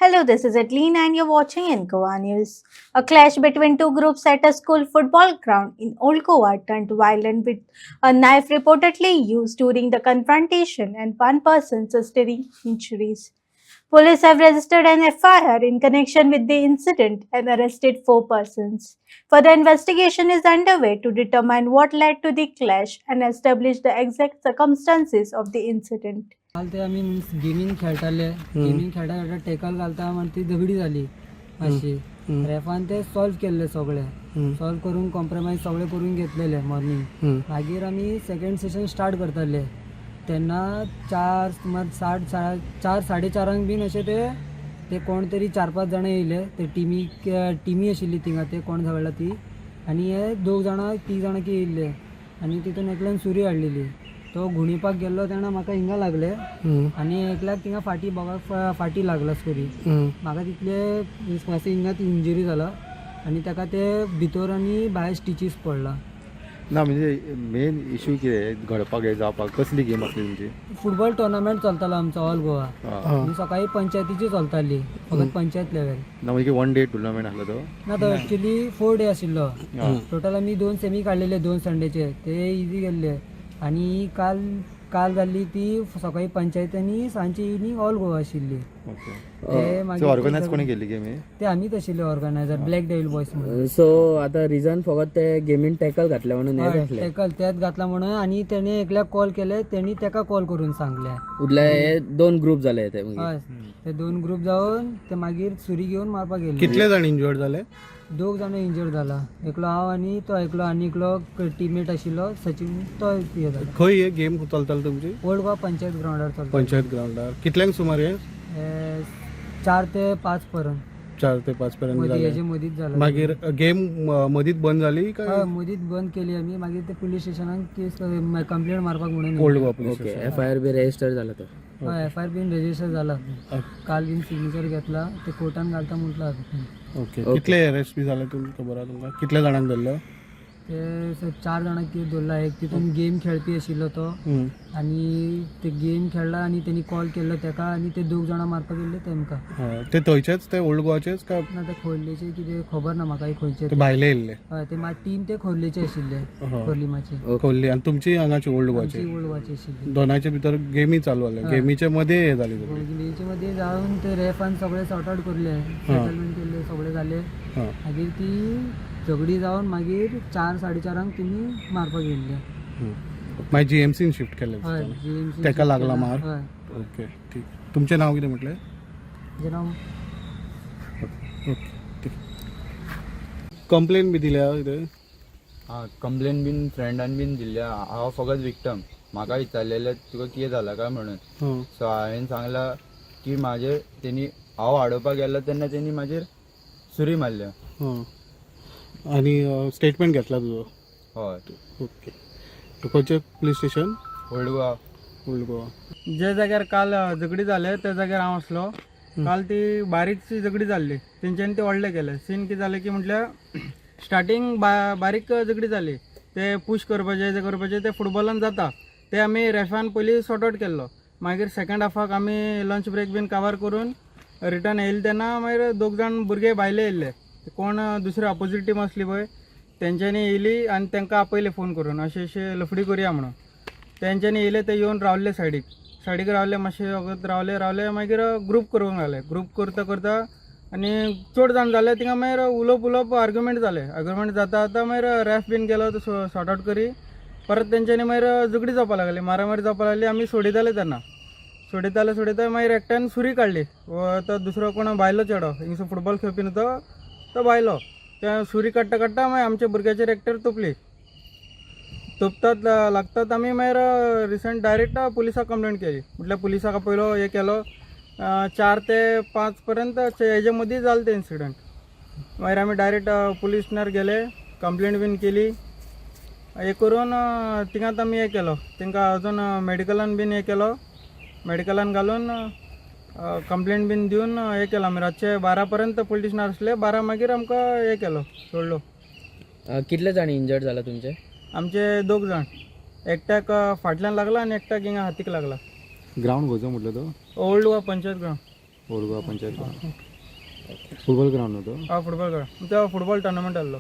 Hello, this is Adeline and you're watching Incoa News. A clash between two groups at a school football ground in Old Goa turned violent with a knife reportedly used during the confrontation and one person sustaining injuries. Police have registered an FIR in connection with the incident and arrested four persons. Further investigation is underway to determine what led to the clash and establish the exact circumstances of the incident. काल ते आम्ही gaming खेळटाले gaming खेळटा खेळटा tackle घालता म्हण ती झगडी जाली अशी रेफान ते सॉल्व केल्ले सगळे सॉल्व करून कॉम्प्रोमाइज सगळे करून घेतलेले मॉर्निंग मागीर आमी सेकंड सेशन स्टार्ट करताले तेन्ना चार साडे चारांक बीन अशे ते कोण तरी 4-5 जाणां येयले ते टिमी आशिल्ली थिंगा ते कोण झगडला ती आनी हे 2 जाणां 3 जाणां की येयल्ले आनी तितून एकल्यान सुरी हाडलेली तो घुणीपाक गेल्लो तेन्ना म्हाका हिंगा लागले आनी एकल्याक थिंगा फाटी लागला सुरी म्हाका तितले मातशें हिंगा ती इंजरी जाला आनी ताका ते भितर आनी भायर स्टिचीस पडला. ना म्हणजे मेन इश्यू कितें घडपाक जावपाक कसली गेम आसली तुमची? फुटबॉल टुर्नामेंट चलतालो आमचो ऑल गोवा आनी सकाळी पंचायतीची चलताली फकत पंचायत लेवल ना म्हणजे 1 डे टुर्नामेंट आसलो तो? ना तो एक्चुली 4 डे आशिल्लो टोटल आमी 2 सेमी काडलेले 2 संडेचे ते इजी गेल्ले आनी काल जाल्ली ती सकाळी पंचायत आनी सांजची इवनिंग ऑल गोवा आशिल्ली. ते मागीर ऑर्गनायज कोणी केल्ली गेम? ते आमीच आशिल्ले ऑर्गनायझर ब्लॅक डेव्हिल बॉयज म्हणून. सो आता रिझन फकत ते गेमीन टॅकल घातले म्हणून टॅकल त्यात घातला म्हणून आनी तेणे एकल्याक कॉल केले तेणी ताका कॉल करून सांगले उरले हे 2 ग्रुप झाले ते हय ते 2 ग्रुप जावन ते मागीर सुरी घेवन मारपाक गेले. कितले जाण इंजर्ड जाले? 2 जाणां इंजर्ड जाला एकलो हांव आनी तो एकलो आनी एकलो टीममेट आशिल्लो सचिन तो हे जाला. खंय हे गेम चलताली तुमची? ओल्ड गोवा पंचायत ग्राउंडार चलता. पंचायत ग्राउंडार. कितल्यांक सुमार हे? 4 ते 5 पर्यंत 4 ते 5 पर्यंत हेजे जाले. मदींच जाला. मागीर गेम मदींच बंद जाली काय? हय मदींच बंद केली आमी मागीर ते पुलीस स्टेशनाक केस कंप्लेंट मारपाक म्हणून old Goa police okay FIR बी रजिस्टर झाला तो? हय FIR बीन रजिस्टर जाला काल बीन सिग्नेचर घेतला ते कोर्टान घालता म्हटला. ओके कितले अरेस्ट बी जाले तुमकां खबर आहा तुमकां? कितल्या जाणांक धरलो? ते 4 जाणांक कितें दवरला एक तितून गेम खेळपी आशिल्लो तो आनी ते गेम खेळला आनी तेणी कॉल केल्लो ताका आनी ते 2 जाणां मारपाक गेल्ले तेमकां. ते थंयचेच ते ओल्ड गोवाचेच का ना ते खोर्लेचे कितें खबर ना म्हाका खंयचे ते भायले येयल्ले? हय ते टीम ते खोर्लेचे आशिल्ले खोर्लीमाचे खोल्ली. आनी तुमची हांगाची ओल्ड गोवाची? ओल्ड गोवाची आशिल्ली. दोनांचे भितर गेमी चालू जाले गेमीचे मध्ये हे जाली खोर्लीचे मध्ये जावन ते रेफान सगळे सॉर्ट आउट करले सेटलमेंट केले सगळे जाले मागीर ती झगडी जावन मागीर 4-4:30 तिमी मारपाक गेल्ले. मागीर GMCन शिफ्ट केले हय तेका लागला मार? हय ओके ठीक. तुमचें नांव कितें म्हटलें? जें नांव ओके ठीक. कंप्लेन बी दिल्या कितें? कंप्लेन बीन फ्रेंडान बीन दिल्या हांव फकत विक्टम म्हाका विचारलेले तुका कितें जाला काय म्हणून सो हांवें सांगला की म्हाजेर तेणी हांव हाडोवपाक गेल्लो तेन्ना तेणी म्हाजेर सुरी मारल्या. आनी स्टेटमेंट घेतला तुजो? हय. ओके. खंयचें police station? Old Goa. Old Goa. जे जाग्यार काल झगडी जाले त्या जाग्यार हांव आसलो. काल ती बारीकशी झगडी जाल्ली तेंच्यांनी ते व्हडले केले सीन कितें जालें की म्हटल्यार स्टार्टींग बारीक झगडी जाली ते पुश करपाचे ते करपाचे ते फुटबॉलान जाता ते आमी रेफान पयलीं सॉर्ट आउट केल्लो मागीर सेकंड हाफाक आमी लंच ब्रेक बीन कवर करून रिटर्न येयले तेन्ना मागीर 2 जाण भुरगे भायले येयल्ले कोण दुसरी ऑपोजीट टीम आसली पळय तेंच्यांनी येयली आनी तांकां आपयले फोन करून अशें लफडी करुया म्हणून तेंच्यांनी येयले ते येवन रावले सायडीक रावले मातशे वगत रावले मागीर ग्रूप करूंक लागले ग्रूप करता आनी चड जाण जाले थिंगा मागीर उलोवप आर्ग्युमेंट जाता मागीर रेफ बीन गेलो तो सॉर्ट आउट करी परत तेंच्यांनी मागीर झगडी जावपाक लागली मारामारी जावपाक लागली आमी सोडिताले तेन्ना सोडिता मागीर एकट्यान सुरी काडली तो दुसरो कोण भायलो चेडो हिंगसर फुटबॉल खेळपी न्हू तो भायलो त्या सुरी काडटा मागीर आमच्या भुरग्याचेर एकट्यार तोपली तोपतात लागतात आमी मागीर रिसंट डायरेक्ट पुलिसाक कंप्लेंट केली म्हटल्यार पुलिसाक पयलो हे केलो 4 ते 5 पर्यंत हेजे मदीं जालें तें इन्सिडंट मागीर आमी डायरेक्ट पुलीस स्टेशनार गेले कंप्लेंट बीन केली हे करून थिंगात आमी हे केलो तांकां अजून मेडिकलान बीन हे केलो मेडिकलान घालून कंप्लेंट बीन दिवन हे केलो आमी रातचे 12 पर्यंत पुलीस स्टेशनार आसले 12 मागीर आमकां हे केलो सोडलो. कितले जाण इंजर्ड जाला तुमचे? आमचे 2 जाण एकट्याक फाटल्यान लागला आनी एकट्याक हिंगा हातीक लागला. ग्राउंड खंयचो म्हटलो तो? Old Goa panchayat ground. Old Goa panchayat football ground होतो हा फुटबॉल तेव्हा फुटबॉल टुर्नामेंट आलो